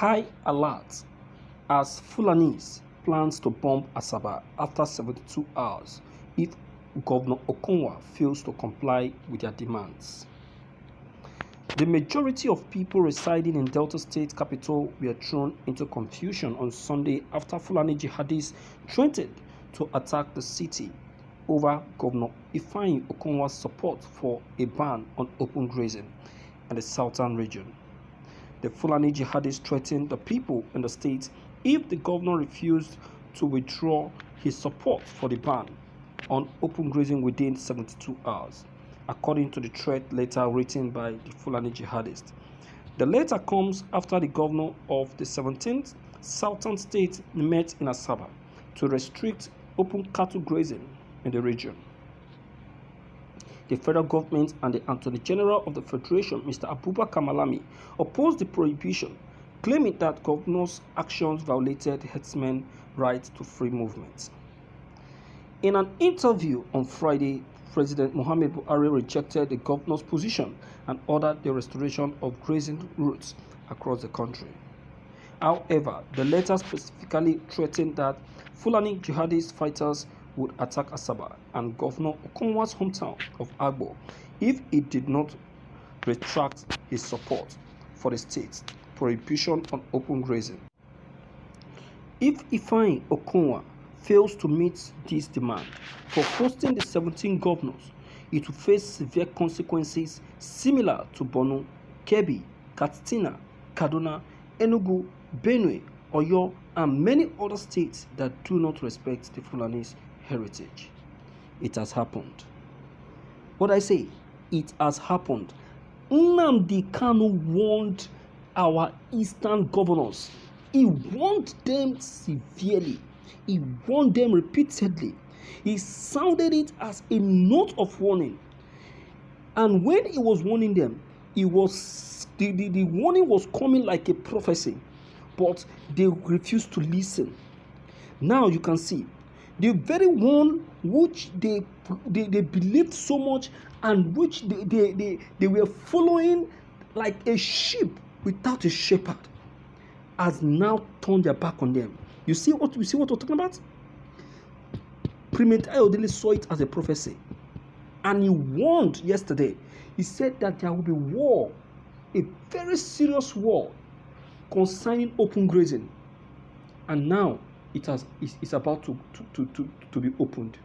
High alert as Fülåñïs plans to bomb Asaba after 72 hours if Governor Okonwa fails to comply with their demands. The majority of people residing in Delta State capital were thrown into confusion on Sunday after Fulani jihadists threatened to attack the city over Governor Okonwa's support for a ban on open grazing in the southern region. The Fulani jihadists threatened the people in the state if the governor refused to withdraw his support for the ban on open grazing within 72 hours, according to the threat letter written by the Fulani jihadists. The letter comes after the governor of the 17th southern state met in Asaba to restrict open cattle grazing in the region. The federal government and the Attorney General of the Federation, Mr. Abubakar Malami, opposed the prohibition, claiming that governor's actions violated herdsmen's right to free movement. In an interview on Friday, President Muhammadu Buhari rejected the governor's position and ordered the restoration of grazing routes across the country. However, the letter specifically threatened that Fulani jihadist fighters would attack Asaba and Governor Okonwa's hometown of Agbo if he did not retract his support for the state's prohibition on open grazing. If Okonwa fails to meet this demand for hosting the 17 governors, it will face severe consequences similar to Borno, Kebbi, Katsina, Kaduna, Enugu, Benue, Oyo, and many other states that do not respect the Fulani's heritage. It has happened. What I say, it has happened. Nnamdi Kanu warned our eastern governors. He warned them severely. He warned them repeatedly. He sounded it as a note of warning. And when he was warning them, the warning was coming like a prophecy, but they refused to listen. Now you can see the very one which they believed so much and which they were following like a sheep without a shepherd has now turned their back on them. You see what we're talking about? Primate Ayodele saw it as a prophecy, and he warned yesterday. He said that there will be war, a very serious war concerning open grazing, and now it's about to be opened.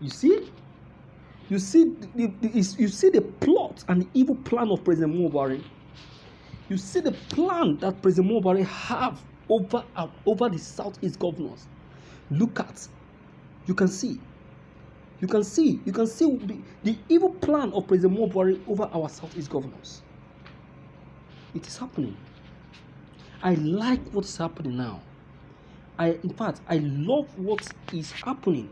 You see the plot and the evil plan of President Buhari. You see the plan that President Buhari have over the Southeast governors. Look at, you can see the evil plan of President Buhari over our Southeast governors. It is happening. I like what is happening now. In fact, I love what is happening.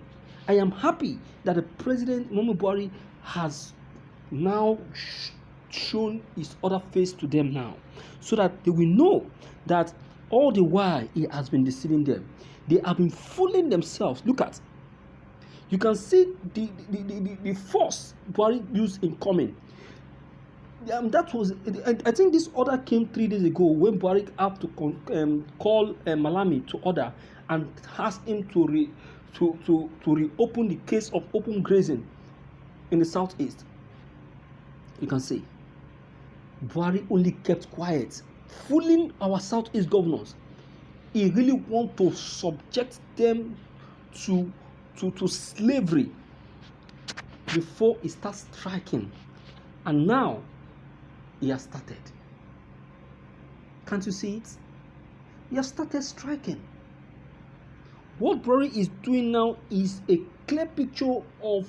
I am happy that the President Muhammadu Buhari has now shown his other face to them now, so that they will know that all the while he has been deceiving them. They have been fooling themselves. Look at, you can see the force Buhari used in coming. That was, I think this order came 3 days ago when Buhari had to call Malami to order and ask him to reopen the case of open grazing in the southeast. You can see Buhari only kept quiet, fooling our southeast governors. He really wants to subject them to slavery before he starts striking. And now he has started. Can't you see it? He has started striking. What Buhari is doing now is a clear picture of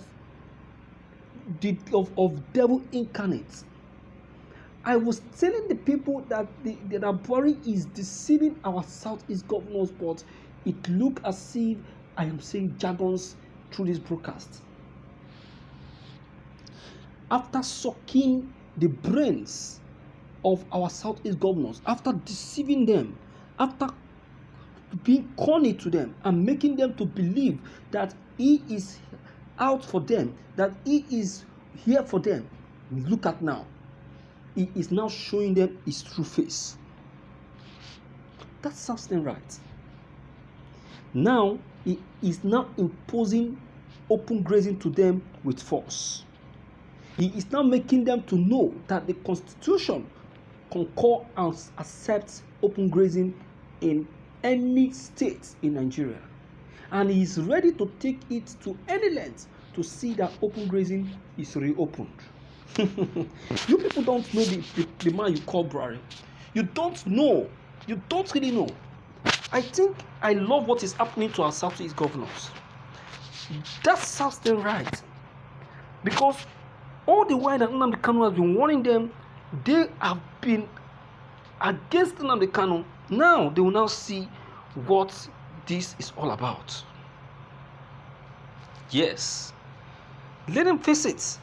devil incarnate. I was telling the people that that Buhari is deceiving our Southeast governors, but it looks as if I am saying jargons through this broadcast. After sucking the brains of our Southeast governors, after deceiving them, after being corny to them and making them to believe that he is out for them, that he is here for them, look at now. He is now showing them his true face. That sounds right. Now, he is now imposing open grazing to them with force. He is now making them to know that the Constitution concur and accepts open grazing in any state in Nigeria. And he is ready to take it to any length to see that open grazing is reopened. You people don't know the man you call Buhari. You don't know. You don't really know. I think I love what is happening to our Southeast governors. That sounds right. Because all the while that Nnamdi Kanu has been warning them, they have been against Nnamdi Kanu. Now they will now see what this is all about. Yes. Let them face it.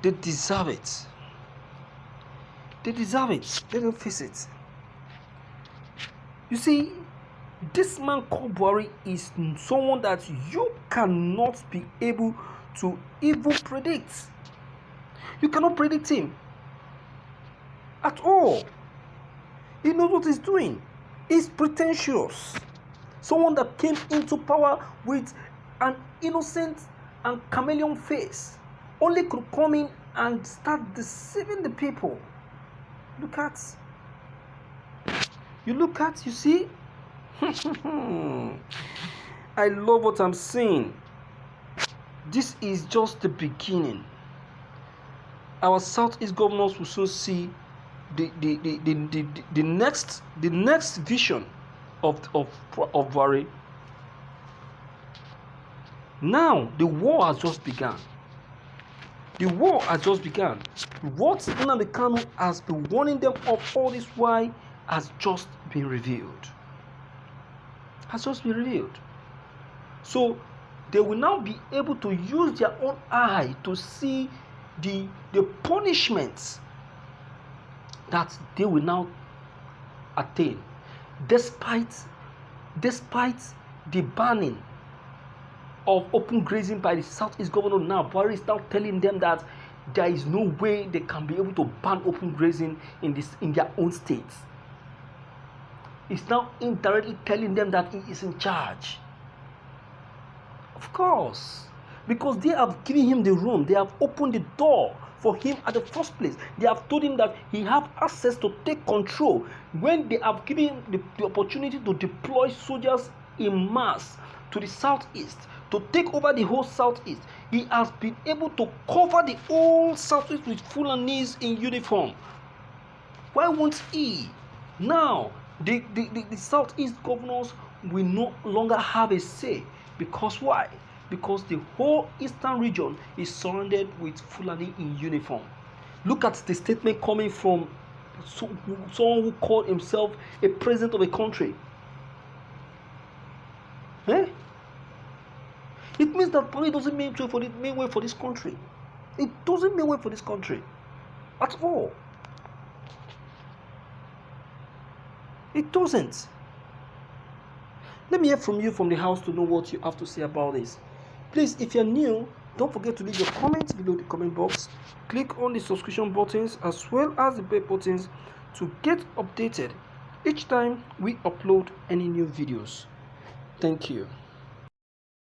They deserve it. They deserve it. Let them face it. You see, this man called Buhari is someone that you cannot be able to even predict. You cannot predict him at all. He knows what he's doing. He's pretentious. Someone that came into power with an innocent and chameleon face only could come in and start deceiving the people. You see? I love what I'm saying. This is just the beginning. Our Southeast governors will soon see the next vision of Buhari. Now the war has just begun. The war has just begun. What Nnamdi Kanu has been warning them of all this while has just been revealed. So they will now be able to use their own eye to see the punishments that they will now attain, despite the banning of open grazing by the Southeast governor. Now Buhari is now telling them that there is no way they can be able to ban open grazing in their own states. He's now indirectly telling them that he is in charge. Of course, because they have given him the room, they have opened the door for him at the first place. They have told him that he has access to take control. When they have given him the opportunity to deploy soldiers in mass to the southeast, to take over the whole southeast, he has been able to cover the whole southeast with Fülåñïs in uniform. Why won't he? Now, the southeast governors will no longer have a say. Because why? Because the whole eastern region is surrounded with Fulani in uniform. Look at the statement coming from someone who called himself a president of a country. It means that Buhari doesn't mean way for this country. It doesn't mean way for this country at all. It doesn't. Let me hear from you from the house to know what you have to say about this. Please, if you're new, don't forget to leave your comments below the comment box. Click on the subscription buttons as well as the bell buttons to get updated each time we upload any new videos. Thank you.